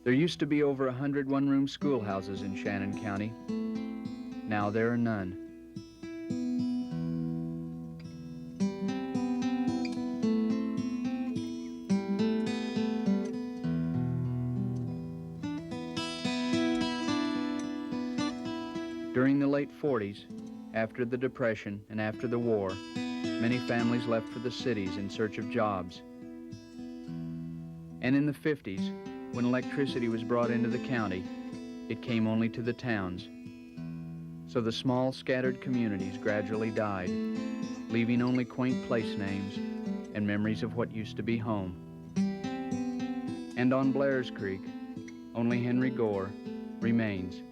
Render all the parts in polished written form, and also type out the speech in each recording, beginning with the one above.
There used to be over 100 one-room schoolhouses in Shannon County. Now there are none. During the late 40s, after the Depression and after the war, many families left for the cities in search of jobs. And in the 50s, when electricity was brought into the county, it came only to the towns. So the small, scattered communities gradually died, leaving only quaint place names and memories of what used to be home. And on Blair's Creek, only Henry Gore remains.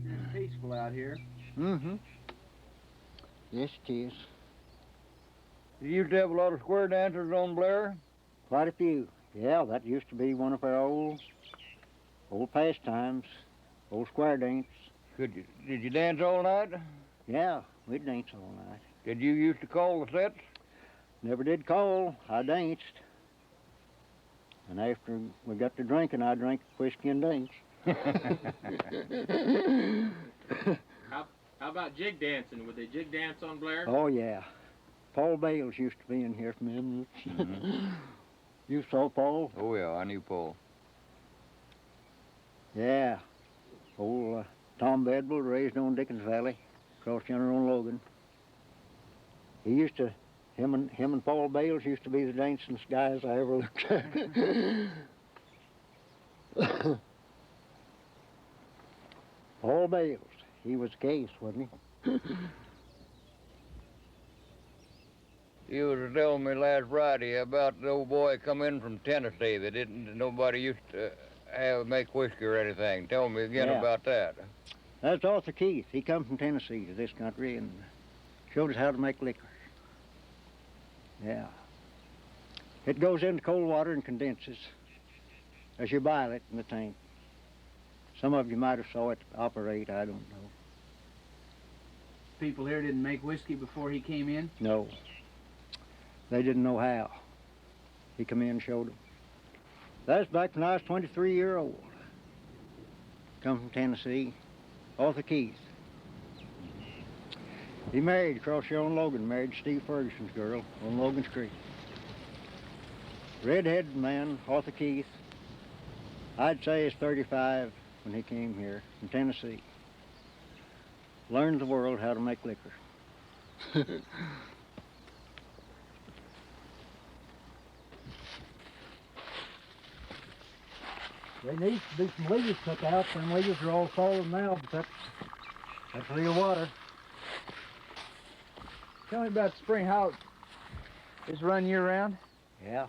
It's peaceful out here. Mm-hmm. Yes, it is. You used to have a lot of square dancers on Blair? Quite a few. Yeah, that used to be one of our old pastimes, old square dance. Did you dance all night? Yeah, we'd dance all night. Did you used to call the sets? Never did call. I danced. And after we got to drinking, I drank whiskey and danced. How about jig dancing? Would they jig dance on Blair? Oh, yeah. Paul Bales used to be in here from them. Mm-hmm. You saw Paul? Oh, yeah, I knew Paul. Yeah. Old Tom Bedwell, raised on Dickens Valley, across yonder on Logan. He used to, him and Paul Bales used to be the dancingest guys I ever looked at. Paul Bales, he was a case, wasn't he? You was telling me last Friday about the old boy come in from Tennessee that nobody used to make whiskey or anything. Tell me again about that. That's Arthur Keith. He come from Tennessee to this country and showed us how to make liquor. Yeah. It goes into cold water and condenses as you boil it in the tank. Some of you might have saw it operate, I don't know. People here didn't make whiskey before he came in? No. They didn't know how. He come in and showed them. That's back when I was 23-year-old. Come from Tennessee, Arthur Keith. He married across here on Logan, married Steve Ferguson's girl on Logan's Creek. Red-headed man, Arthur Keith. I'd say he's 35 when he came here from Tennessee. Learned the world how to make liquor. There needs to be some leaves took out. Them leaves are all falling now, but that's real water. Tell me about spring, how it's run year-round? Yeah.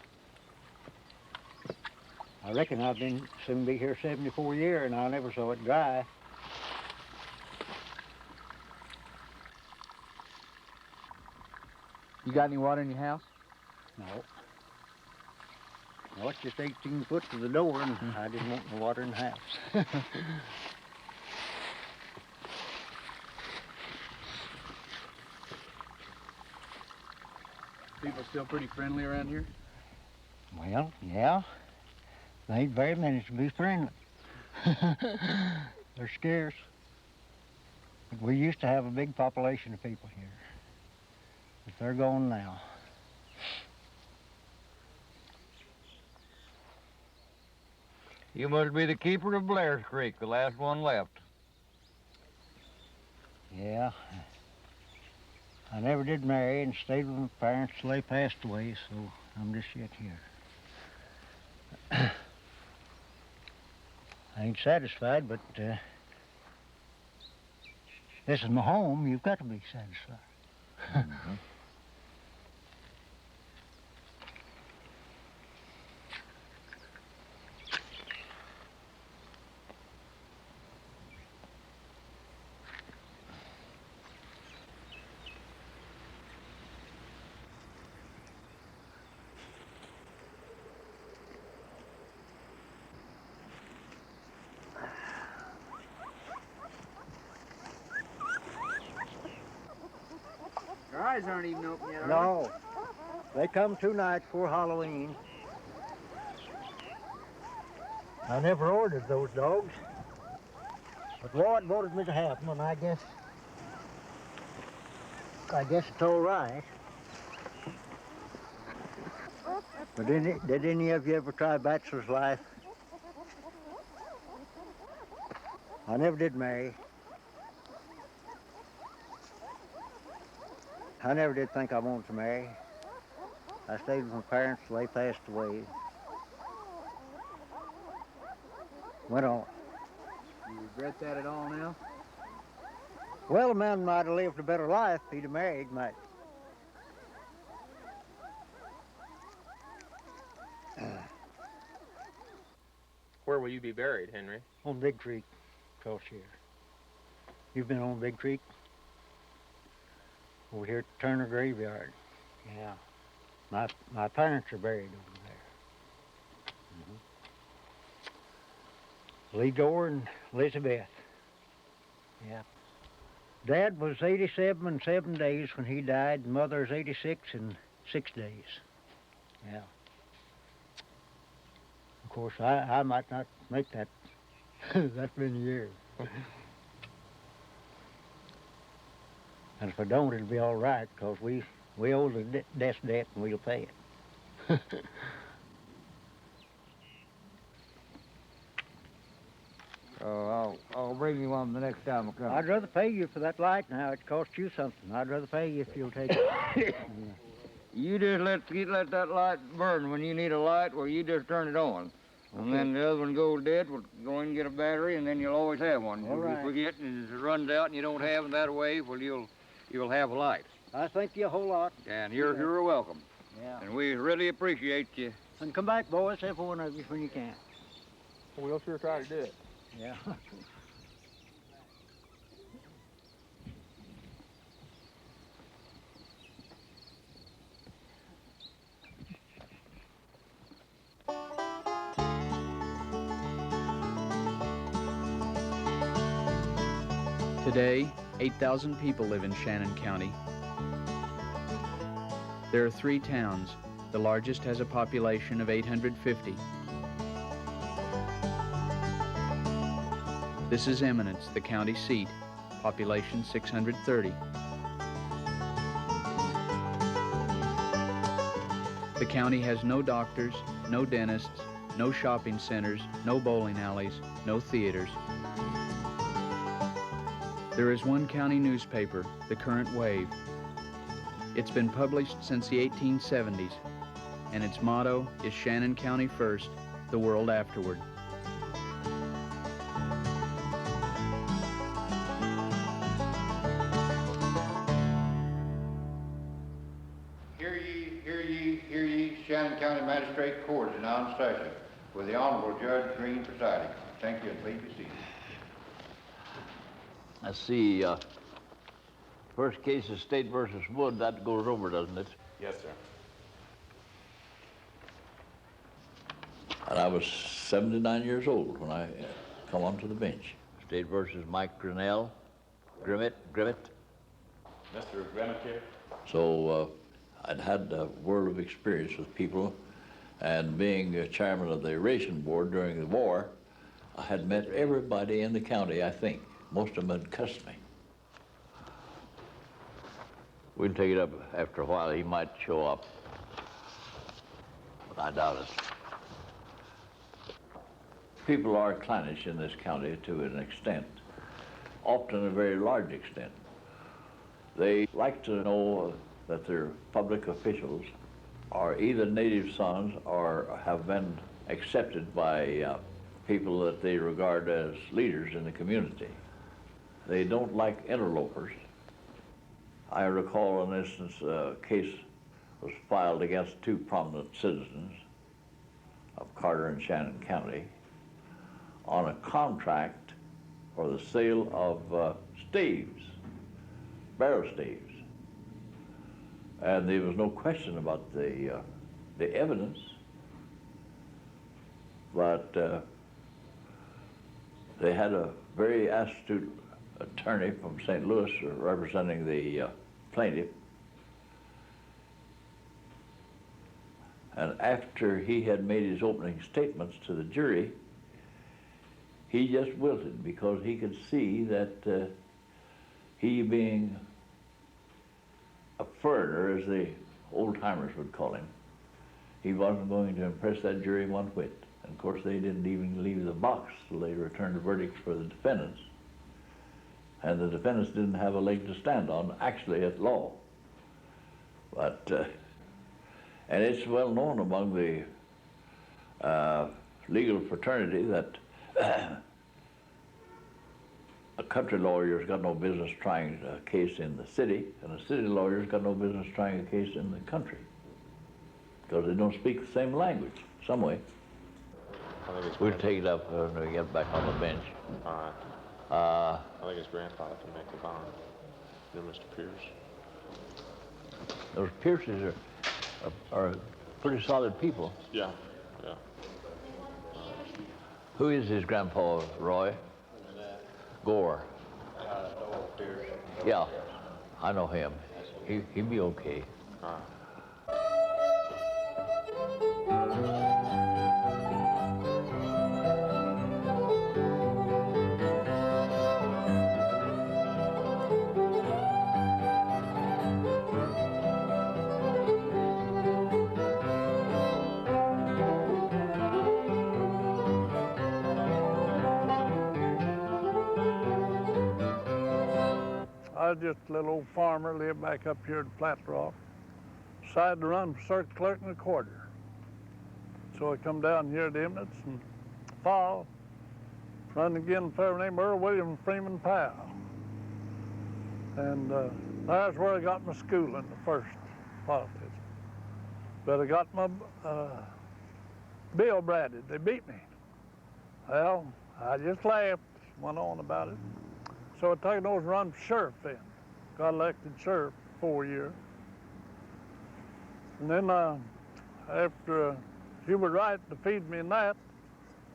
I reckon I've been soon be here 74 years, and I never saw it dry. You got any water in your house? No. No, it's just 18 foot to the door, and I didn't want no water in the house. People still pretty friendly around here? Well, yeah. They ain't very many to be friendly. They're scarce. But we used to have a big population of people here. But they're gone now. You must be the keeper of Blair's Creek, the last one left. Yeah. I never did marry and stayed with my parents till they passed away, so I'm just yet here. I ain't satisfied, but this is my home. You've got to be satisfied. Mm-hmm. Your eyes aren't even open yet, are No. They come 2 nights before Halloween. I never ordered those dogs, but Ward wanted me to have them, and I guess it's all right. But did any of you ever try bachelor's life? I never did marry. I never did think I wanted to marry. I stayed with my parents till they passed away. Went on. You regret that at all now? Well, a man might have lived a better life if he'd have married, might. Where will you be buried, Henry? On Big Creek, across here. You've been on Big Creek? Over here at Turner Graveyard. Yeah. My parents are buried over there. Lee Gore and Elizabeth. Yeah. Dad was 87 and 7 days when he died, and Mother's 86 and 6 days. Yeah. Of course, I might not make that that many years. And if I don't, it'll be all right, because we owe the death debt and we'll pay it. I'll bring you one the next time I come. I'd rather pay you for that light now. It costs you something. I'd rather pay you if you'll take it. Yeah. You just let that light burn. When you need a light, well, you just turn it on. Okay. And then the other one goes dead, we'll go in and get a battery, and then you'll always have one. All right. If you forget and it runs out and you don't have it that way, well, you'll have a light. I thank you a whole lot. And you're welcome. Yeah. And we really appreciate you. And come back, boys, every one of you when you can. We'll sure try to do it. Yeah. Today, 8,000 people live in Shannon County. There are 3 towns. The largest has a population of 850. This is Eminence, the county seat, population 630. The county has no doctors, no dentists, no shopping centers, no bowling alleys, no theaters. There is one county newspaper, the Current Wave. It's been published since the 1870s, and its motto is Shannon County first, the world afterward. Hear ye, Shannon County Magistrate Court is now in session with the Honorable Judge Green presiding. Thank you, and please be seated. I see, first case is State versus Wood. That goes over, doesn't it? Yes, sir. And I was 79 years old when I come onto the bench. State versus Mike Grinnell, Grimmett. Mr. Grimmett here. So I'd had a world of experience with people, and being chairman of the ration board during the war, I had met everybody in the county, I think. Most of them had cussed me. We can take it up after a while. He might show up, but I doubt it. People are clannish in this county to an extent, often a very large extent. They like to know that their public officials are either native sons or have been accepted by people that they regard as leaders in the community. They don't like interlopers. I recall an instance, a case was filed against 2 prominent citizens of Carter and Shannon County on a contract for the sale of staves, barrel staves. And there was no question about the evidence, but they had a very astute attorney from St. Louis representing the plaintiff. And after he had made his opening statements to the jury, he just wilted because he could see that he being a foreigner, as the old-timers would call him, he wasn't going to impress that jury one whit. And of course, they didn't even leave the box till they returned the verdicts for the defendants. And the defendants didn't have a leg to stand on, actually, at law. But, and it's well known among the legal fraternity that a country lawyer's got no business trying a case in the city, and a city lawyer's got no business trying a case in the country, because they don't speak the same language, some way. We'll take it up when we get back on the bench. All right. I think his grandfather can make the bond. You know, Mr. Pierce. Those Pierces are pretty solid people. Yeah, yeah. Who is his grandpa, Roy? Gore. Pierce. Yeah, I know him. He'd be okay. All right. I was just a little old farmer, lived back up here at Flat Rock. Decided to run for circuit clerk and recorder. So I come down here to Emnitz and fall, run again for a name Earl William Freeman Powell. And that's where I got my schooling, the first politics. But I got my bill branded. They beat me. Well, I just laughed, went on about it. So I took those run for sheriff then. Got elected sheriff for 4 years. And then after Hubert Wright defeated me in that,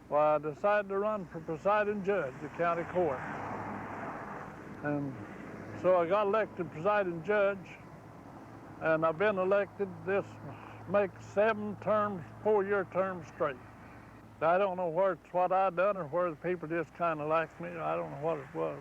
well, I decided to run for presiding judge of county court. And so I got elected presiding judge, and I've been elected this makes 7 terms, 4-year terms straight. I don't know where it's what I done or where the people just kind of liked me. I don't know what it was.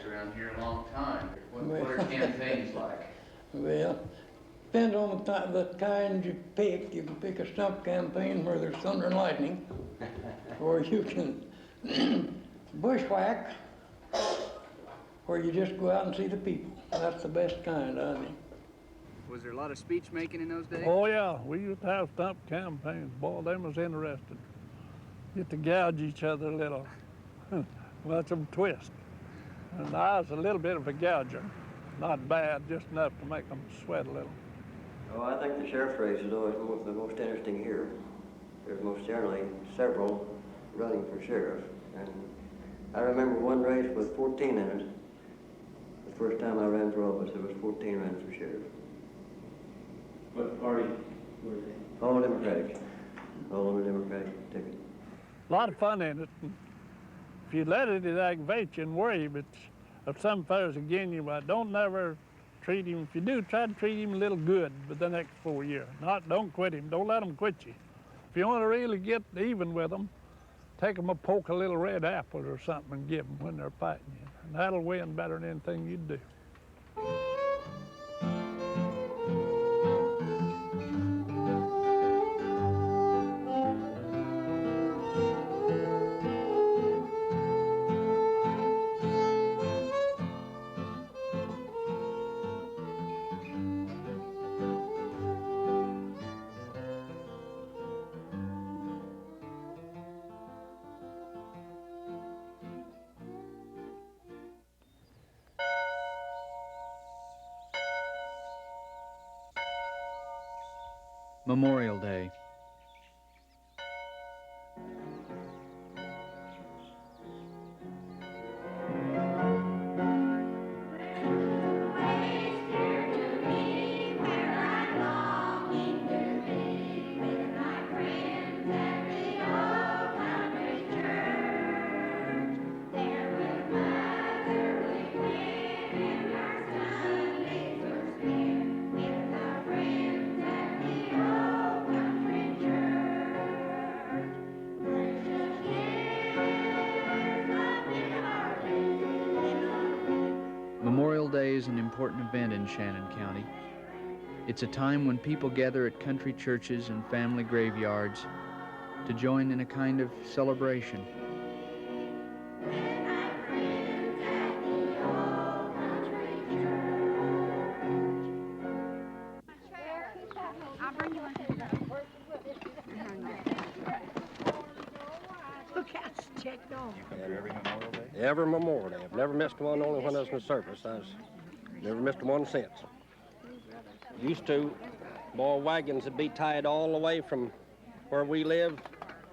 Around here a long time. What are campaigns like? Well, depends on the kind you pick. You can pick a stump campaign where there's thunder and lightning, or you can bushwhack, where you just go out and see the people. That's the best kind, I think. Was there a lot of speech making in those days? Oh yeah, we used to have stump campaigns. Boy, them was interested. Get to gouge each other a little, watch them twist. And I was a little bit of a gouger. Not bad, just enough to make them sweat a little. Oh, I think the sheriff's race is always the most interesting here. There's most generally several running for sheriff. And I remember one race with 14 in it. The first time I ran for office, there was 14 running for sheriff. What party were they? All Democratic. All on the Democratic ticket. A lot of fun in it. If you let it aggravate you and worry, but if some fellas again you, don't never treat him. If you do, try to treat him a little good for the next 4 years. Don't quit him. Don't let him quit you. If you want to really get even with them, take them a poke a little red apple or something and give them when they're fighting you. And that'll win better than anything you'd do. Memorial Day. Memorial Day is an important event in Shannon County. It's a time when people gather at country churches and family graveyards to join in a kind of celebration. Every Memorial Day. I've never missed one, only when I was in the service. I've never missed one since. Used to, boy, wagons would be tied all the way from where we live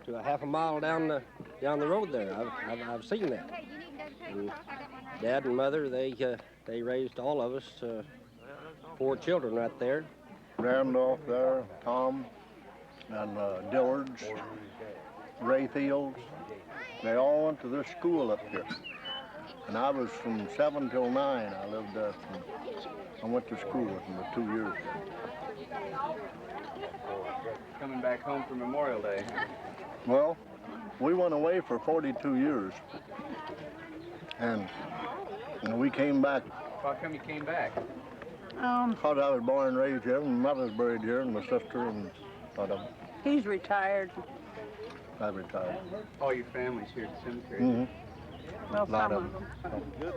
to a half a mile down the road there. I've seen that. And Dad and Mother, they raised all of us, 4 children right there. Randolph there, Tom, and Dillard's, Rayfields. They all went to this school up here. And I was from 7 till 9. I lived there. I went to school with them for 2 years. Coming back home for Memorial Day. Well, we went away for 42 years. And we came back. How come you came back? Because I was born and raised here, and my mother's buried here, and my sister, and He's retired. I retired. All your family's here at the cemetery. Mm-hmm. Well, A lot some of them. Good.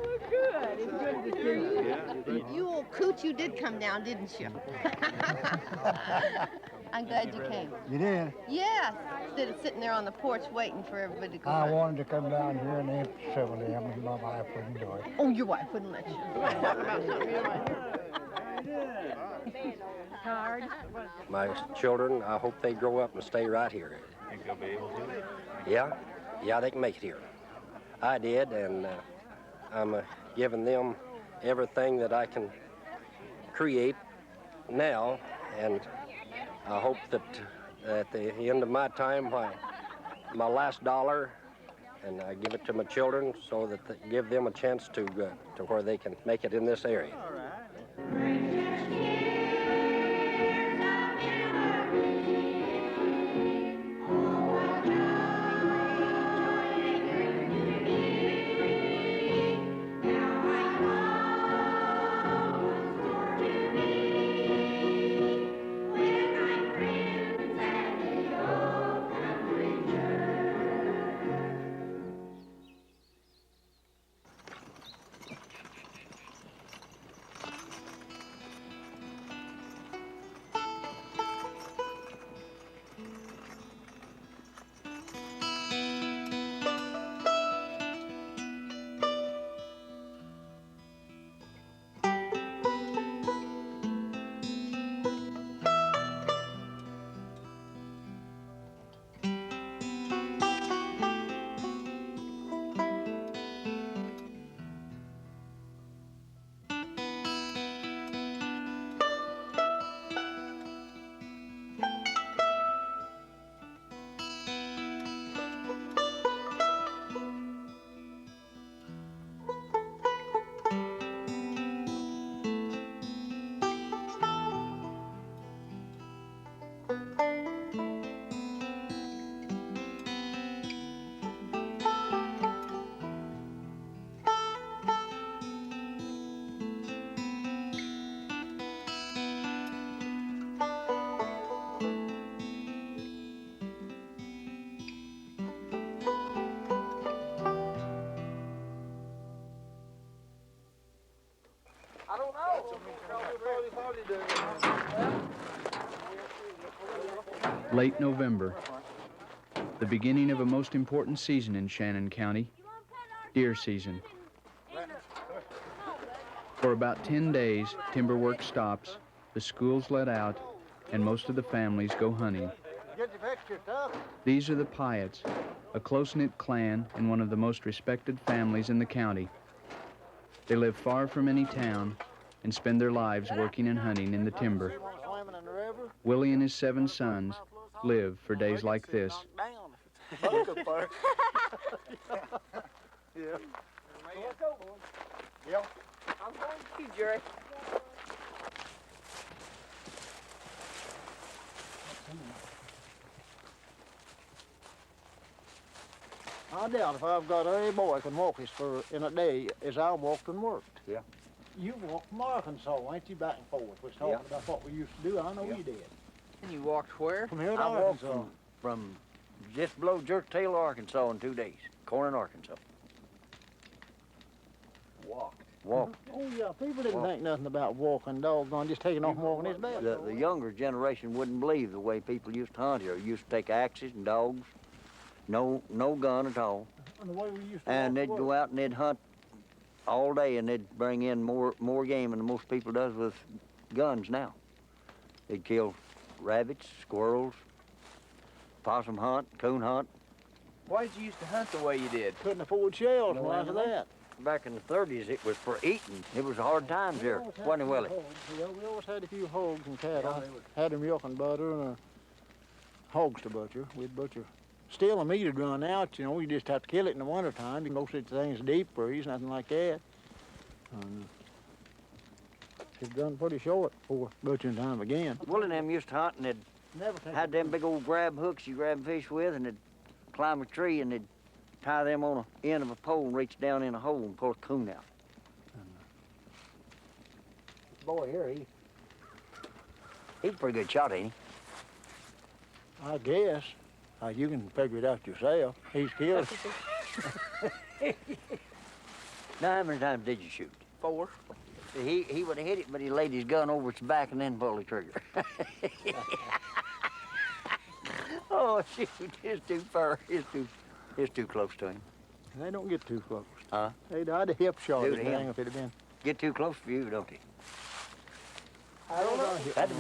It's good to see you. You old coot, you did come down, didn't you? I'm glad you came. You did? Yes, instead of sitting there on the porch waiting for everybody to go. I wanted to come down here and aim for 7 a.m. and my wife wouldn't do it. Oh, your wife wouldn't let you. Talking about something you like. Card. My children, I hope they grow up and stay right here. Think they'll be able to? Yeah, they can make it here. I did, and I'm giving them everything that I can create now, and I hope that at the end of my time, my last dollar, and I give it to my children so that they give them a chance to where they can make it in this area. Late November, the beginning of a most important season in Shannon County, deer season. For about 10 days, timber work stops, the schools let out, and most of the families go hunting. Get your picture, stuff. These are the Pyatts, a close-knit clan and one of the most respected families in the county. They live far from any town and spend their lives working and hunting in the timber. Willie and his 7 sons live for days like this. Yeah. Yep. I'm going to you, Jerry. I doubt if I've got any boy can walk as far in a day as I walked and worked. Yeah. You walked from Arkansas, ain't you, back and forth? We're talking about what we used to do. I know you did. And you walked where? From here to I walked Arkansas. from just below Jerk Tail, Arkansas in 2 days. Corning, Arkansas. Walked. Walked. Oh, yeah, people didn't Walked. think nothing about walking doggone, just taking off and walking his bed. The younger generation wouldn't believe the way people used to hunt here. Used to take axes and dogs, no gun at all. And the way we used to And walk they'd to go work. out and they'd hunt all day, and they'd bring in more game than most people does with guns now. They'd kill rabbits, squirrels, possum hunt, coon hunt. Why did you used to hunt the way you did? Couldn't afford shells No, like that. Back in the 30s, it was for eating. It was hard times here, wasn't it, Willie? Yeah, we always had a few hogs and cattle. Had them milk and butter and hogs to butcher. We'd butcher. Still, the meat would run out, you know. You just have to kill it in the wintertime. You can go such things deep freeze, nothing like that. It's done pretty short before butchering time again. Willie and them used to hunt, and they'd had them big old grab hooks you grab fish with, and they'd climb a tree, and they'd tie them on the end of a pole and reach down in a hole and pull a coon out. Boy here, he's a pretty good shot, ain't he? I guess. You can figure it out yourself. He's killed. Now, how many times did you shoot? 4. He would have hit it, but he laid his gun over its back and then pulled the trigger. Oh, shoot, it's too far. It's too close to him. They don't get too close. Huh? They'd have hip shot Dude, the thing if it had been. Get too close for you, don't he? I don't know. If that'd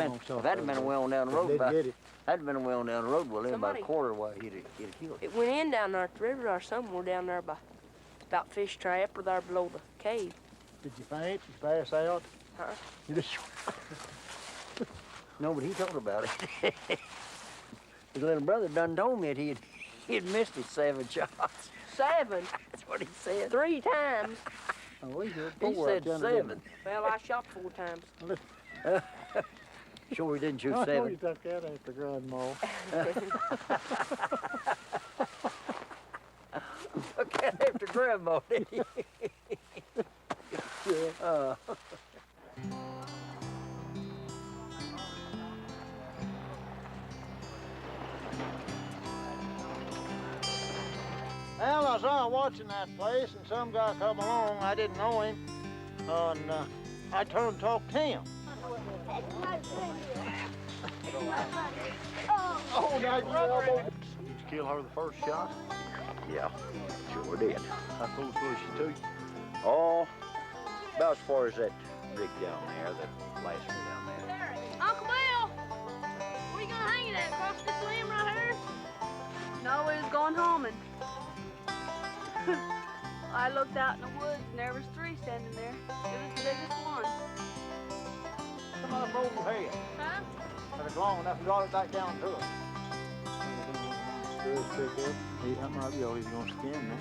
have been a well down the road, They'd get it. that'd have been a well down the road, well, about a Somebody- quarter way, he'd have killed it. It went in down there at the river or somewhere down there by about Fish Trap or there below the cave. Did you faint? You pass out? Huh? You just... No, but he told about it. His little brother done told me that he had missed his 7 shots. 7? That's what he said. 3 times. Oh, we did He 4 said out there, 7. Well, I shot 4 times. Sure he didn't shoot I know 7. you took that after Grandma. Okay, after Grandma, did he? Yeah. Well, I saw him watching that place, and some guy come along. I didn't know him, and I turned and talked to him. Oh, now you elbow. Did you kill her the first shot? Yeah, sure did. How close was she to you? Oh, about as far as that rig down there, that last one down there. Uncle Bill, where you gonna hang it at? Across this limb right here? No, we was going home and I looked out in the woods and there was 3 standing there. It was the biggest one. Somebody broke her head. Huh? But it's long enough to draw it back down to it. Good pick up. That might be all he's gonna skin me.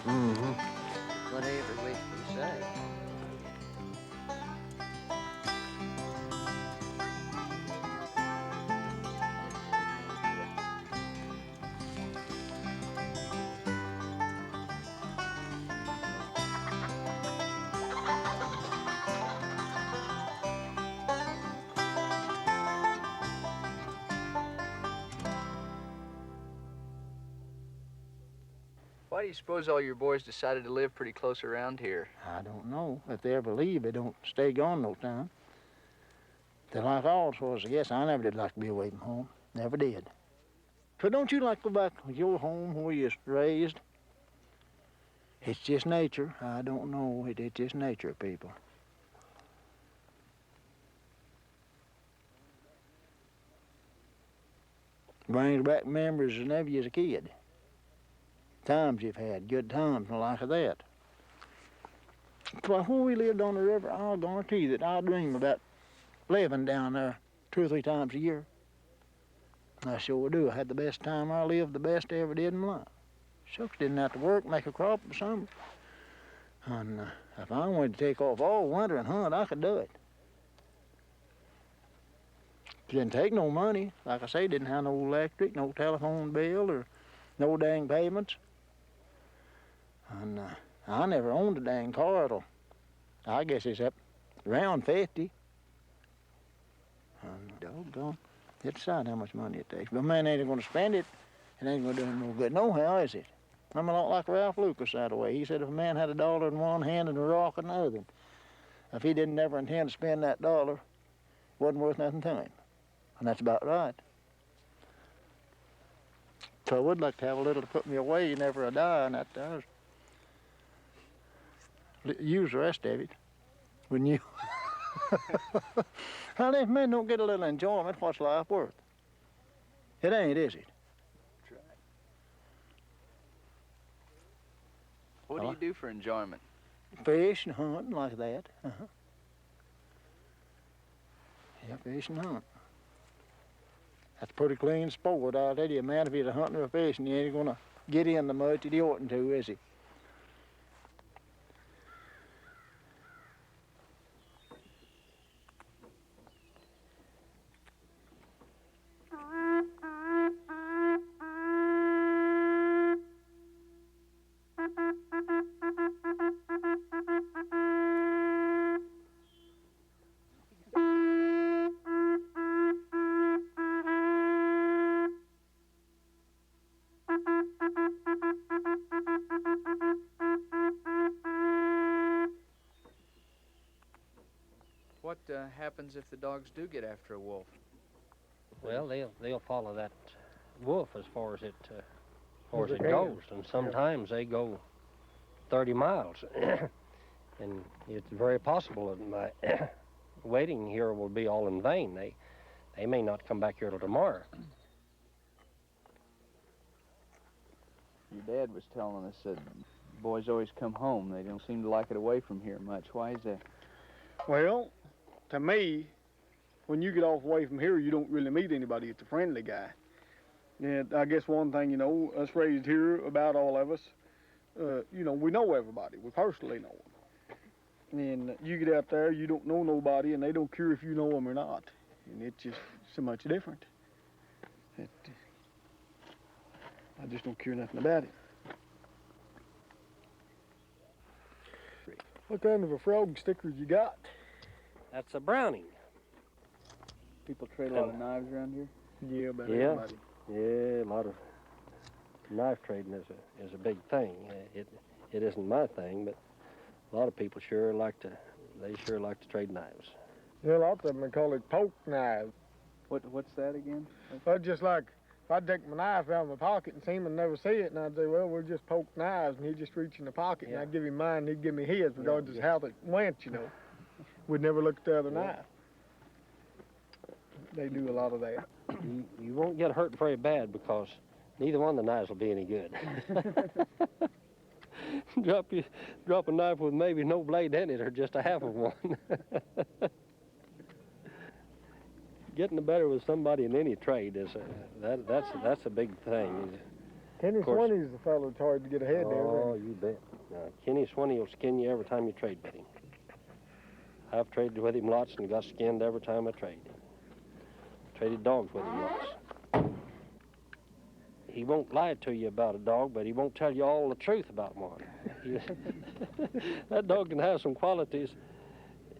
Mm-hmm. Whatever we say. Why do you suppose all your boys decided to live pretty close around here? I don't know. If they ever leave, they don't stay gone no time. They're like all sorts. I guess I never did like to be away from home. Never did. So don't you like to go back to your home where you was raised? It's just nature. I don't know. It's just nature, people. Brings back memories of never as a kid. Times you've had, good times and like that. But when we lived on the river, I'll guarantee you that I dream about living down there 2 or 3 times a year. I sure do. I had the best time I lived, the best I ever did in my life. Shucks, didn't have to work, make a crop or something. And if I wanted to take off all winter and hunt, I could do it. Didn't take no money. Like I say, didn't have no electric, no telephone bill, or no dang payments. And I never owned a dang car till, I guess it's up around 50. And doggone, it decide how much money it takes. But man ain't gonna spend it. It ain't gonna do him no good no how, is it? I'm a lot like Ralph Lucas that way. He said if a man had $1 in one hand and a rock in the other, if he didn't ever intend to spend that $1, it wasn't worth nothing to him. And that's about right. So I would like to have a little to put me away, never a die, and that does. Use the rest of it, wouldn't you? Now, if men don't get a little enjoyment, what's life worth? It ain't, is it? What do you do for enjoyment? Fish and hunting like that. Yeah, fish and hunt. That's pretty clean sport, I'll tell you, man. If he's a hunting or a fishing, he ain't gonna get in the much that he oughtn't to, is he? What happens if the dogs do get after a wolf? Well, they'll follow that wolf as far as it goes, and sometimes they go 30 miles. And it's very possible that my waiting here will be all in vain. They may not come back here till tomorrow. Your dad was telling us that boys always come home. They don't seem to like it away from here much. Why is that? Well, to me, when you get off away from here, you don't really meet anybody. It's a friendly guy. And I guess one thing, you know, us raised here, about all of us, you know, we know everybody. We personally know them. And you get out there, you don't know nobody, and they don't care if you know them or not. And it's just so much different. I just don't care nothing about it. What kind of a frog sticker you got? That's a browning. People trade a lot of knives around here? Yeah, about everybody. Yeah, a lot of knife trading is a big thing. It isn't my thing, but a lot of people sure like to trade knives. Yeah, a lot of them, they call it poke knives. What's that again? Well, just like if I'd take my knife out of my pocket and see him and never see it, and I'd say, well, we're just poke knives, and he'd just reach in the pocket, and I'd give him mine, and he'd give me his, regardless of how it went, you know. We'd never look at the other knife. They do a lot of that. You won't get hurt very bad because neither one of the knives will be any good. Drop a knife with maybe no blade in it or just a half of one. Getting the better with somebody in any trade is that's a big thing. Kenny Swinney's the fellow that's hard to get ahead there. Oh, you bet. Kenny Swinney will skin you every time you trade with him. I've traded with him lots and got skinned every time I traded. Traded dogs with him lots. He won't lie to you about a dog, but he won't tell you all the truth about one. That dog can have some qualities.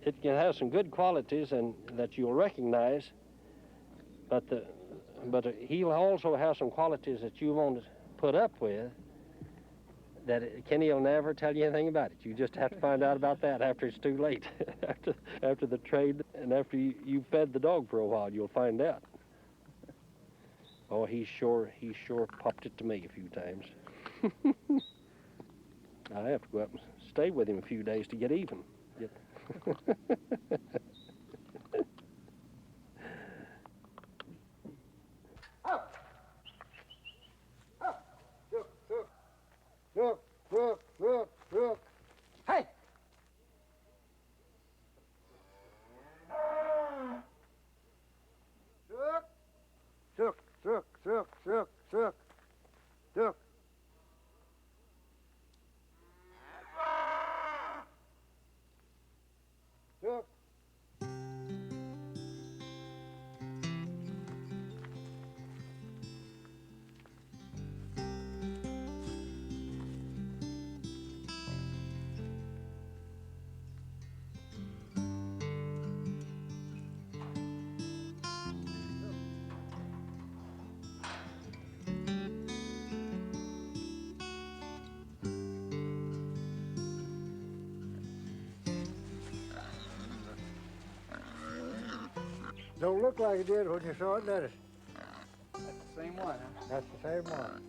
It can have some good qualities and that you'll recognize, but he'll also have some qualities that you won't put up with that Kenny will never tell you anything about it. You just have to find out about that after it's too late. after the trade and after you fed the dog for a while, you'll find out. Oh, he sure popped it to me a few times. I'd have to go up and stay with him a few days to get even. Look. Hey! Look. Don't look like it did when you saw it, does it? That's the same one, huh? That's the same one.